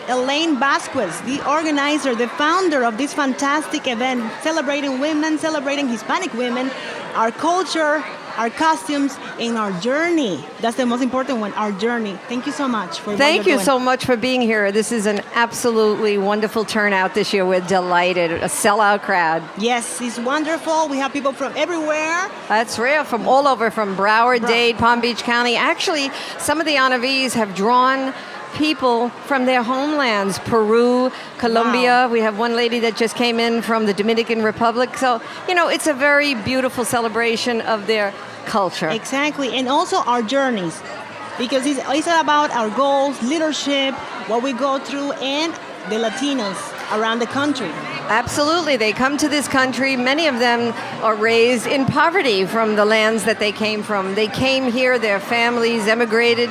Elaine Vasquez, the organizer, the founder of this fantastic event, celebrating women, celebrating Hispanic women, our culture, our costumes, and our journey. That's the most important one, our journey. Thank you so much for what Thank you you're doing. so much for being here. This is an absolutely wonderful turnout this year. We're delighted. A sellout crowd. Yes, it's wonderful. We have people from everywhere. That's real. From all over, from Broward, Dade, Palm Beach County. Actually, some of the honorees have drawn people from their homelands, Peru, Colombia. Wow. We have one lady that just came in from the Dominican Republic. So, it's a very beautiful celebration of their culture. Exactly, and also our journeys, because it's about our goals, leadership, what we go through, and the Latinos around the country. Absolutely. They come to this country. Many of them are raised in poverty from the lands that they came from. They came here, their families emigrated,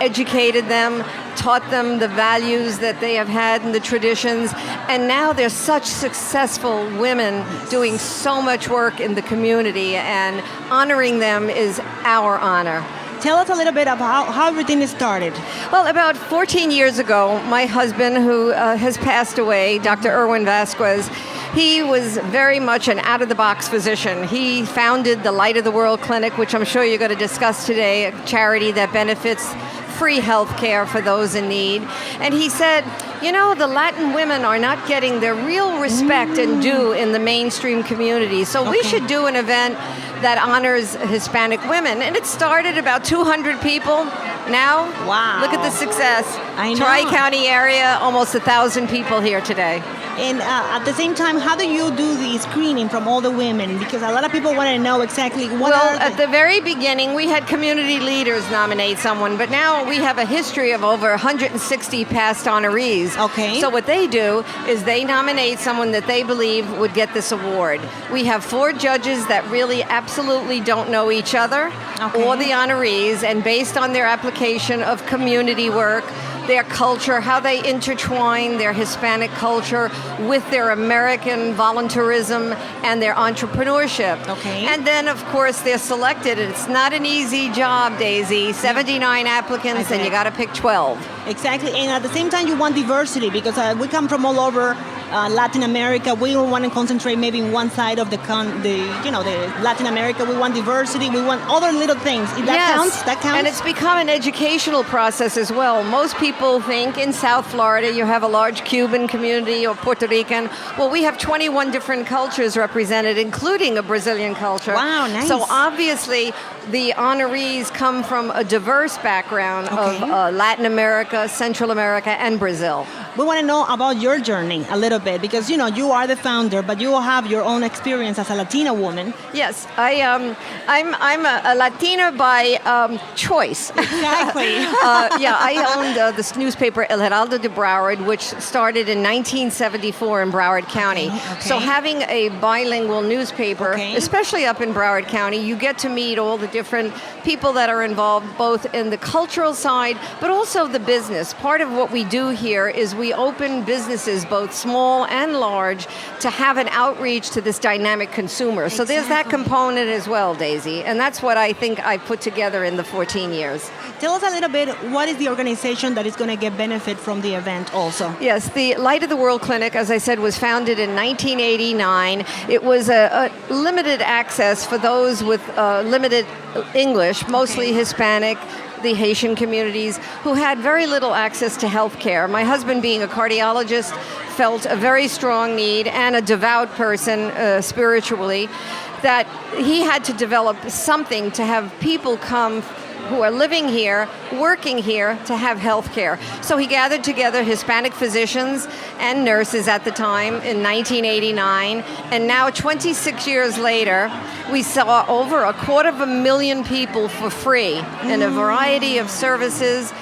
educated them, taught them the values that they have had and the traditions, and now they're such successful women doing so much work in the community, and honoring them is our honor. Tell us a little bit about how everything started. Well, about 14 years ago, my husband, who has passed away, Dr. Elaine Vasquez, he was very much an out-of-the-box physician. He founded the Light of the World Clinic, which I'm sure you're going to discuss today, a charity that benefits free health care for those in need. And he said, the Latin women are not getting their real respect and due in the mainstream community. So we should do an event that honors Hispanic women. And it started about 200 people. Now, wow, look at the success. I know. Tri-County area, almost 1,000 people here today. And at the same time, how do you do the screening from all the women? Because a lot of people want to know exactly what at the very beginning, we had community leaders nominate someone, but now we have a history of over 160 past honorees. Okay. So what they do is they nominate someone that they believe would get this award. We have 4 judges that really absolutely don't know each other or the honorees, and based on their application of community work, their culture, how they intertwine their Hispanic culture with their American volunteerism and their entrepreneurship. Okay. And then, of course, they're selected. It's not an easy job, Daisy. 79 applicants, and you got to pick 12. Exactly, and at the same time, you want diversity, because we come from all over Latin America. We don't want to concentrate maybe in one side of the Latin America. We want diversity. We want other little things. That counts. That counts. And it's become an educational process as well. Most people think in South Florida you have a large Cuban community or Puerto Rican. Well, we have 21 different cultures represented, including a Brazilian culture. Wow, nice. So obviously, the honorees come from a diverse background of Latin America, Central America, and Brazil. We want to know about your journey a little bit, because you are the founder, but you have your own experience as a Latina woman. Yes, I'm a Latina by choice. Exactly. I owned this newspaper El Heraldo de Broward, which started in 1974 in Broward County. Okay. So having a bilingual newspaper, especially up in Broward County, you get to meet all the different people that are involved, both in the cultural side, but also the business. Part of what we do here is we open businesses, both small and large, to have an outreach to this dynamic consumer. So there's that component as well, Daisy. And that's what I think I put together in the 14 years. Tell us a little bit, what is the organization that is going to get benefit from the event also? Yes, the Light of the World Clinic, as I said, was founded in 1989. It was a limited access for those with limited English, mostly Hispanic, the Haitian communities, who had very little access to health care. My husband, being a cardiologist, felt a very strong need, and a devout person spiritually, that he had to develop something to have people come who are living here, working here, to have health care. So he gathered together Hispanic physicians and nurses at the time in 1989, and now 26 years later, we saw over 250,000 people for free in a variety of services,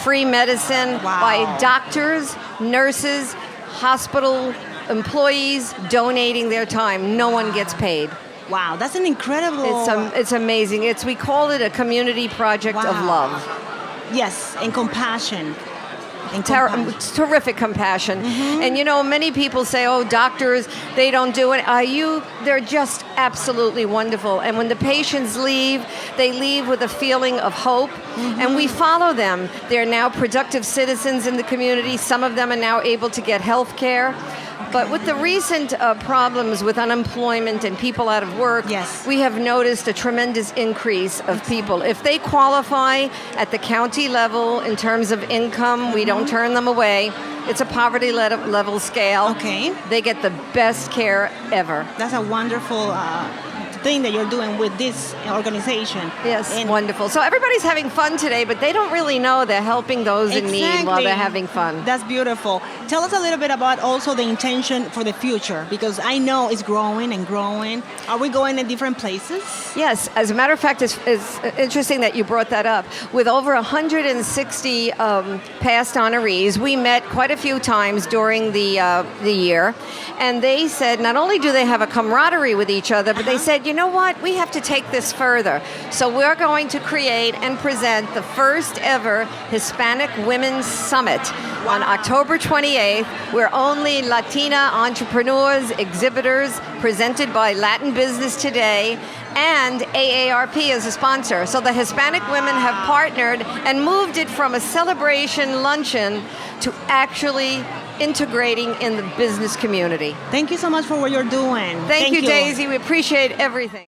free medicine by doctors, nurses, hospital employees donating their time. No one gets paid. Wow, that's an incredible... It's amazing. We call it a community project of love. Yes, and compassion. And compassion. Terrific compassion. And you know, many people say, oh, doctors, they don't do it. They're just absolutely wonderful. And when the patients leave, they leave with a feeling of hope. And we follow them. They're now productive citizens in the community. Some of them are now able to get health care. But with the recent problems with unemployment and people out of work, we have noticed a tremendous increase of people. If they qualify at the county level in terms of income, we don't turn them away. It's a poverty level scale. Okay. They get the best care ever. That's a wonderful thing that you're doing with this organization. Yes, wonderful. So everybody's having fun today, but they don't really know they're helping those in need while they're having fun. That's beautiful. Tell us a little bit about also the intention for the future, because I know it's growing and growing. Are we going in different places? Yes, as a matter of fact, it's interesting that you brought that up. With over 160 past honorees, we met quite a few times during the year, and they said not only do they have a camaraderie with each other, but they said, you know what, we have to take this further. So we're going to create and present the first ever Hispanic Women's Summit on October 28th, where only Latina entrepreneurs, exhibitors, presented by Latin Business Today, and AARP as a sponsor. So the Hispanic women have partnered and moved it from a celebration luncheon to actually integrating in the business community. Thank you so much for what you're doing. Thank you, Daisy. We appreciate everything.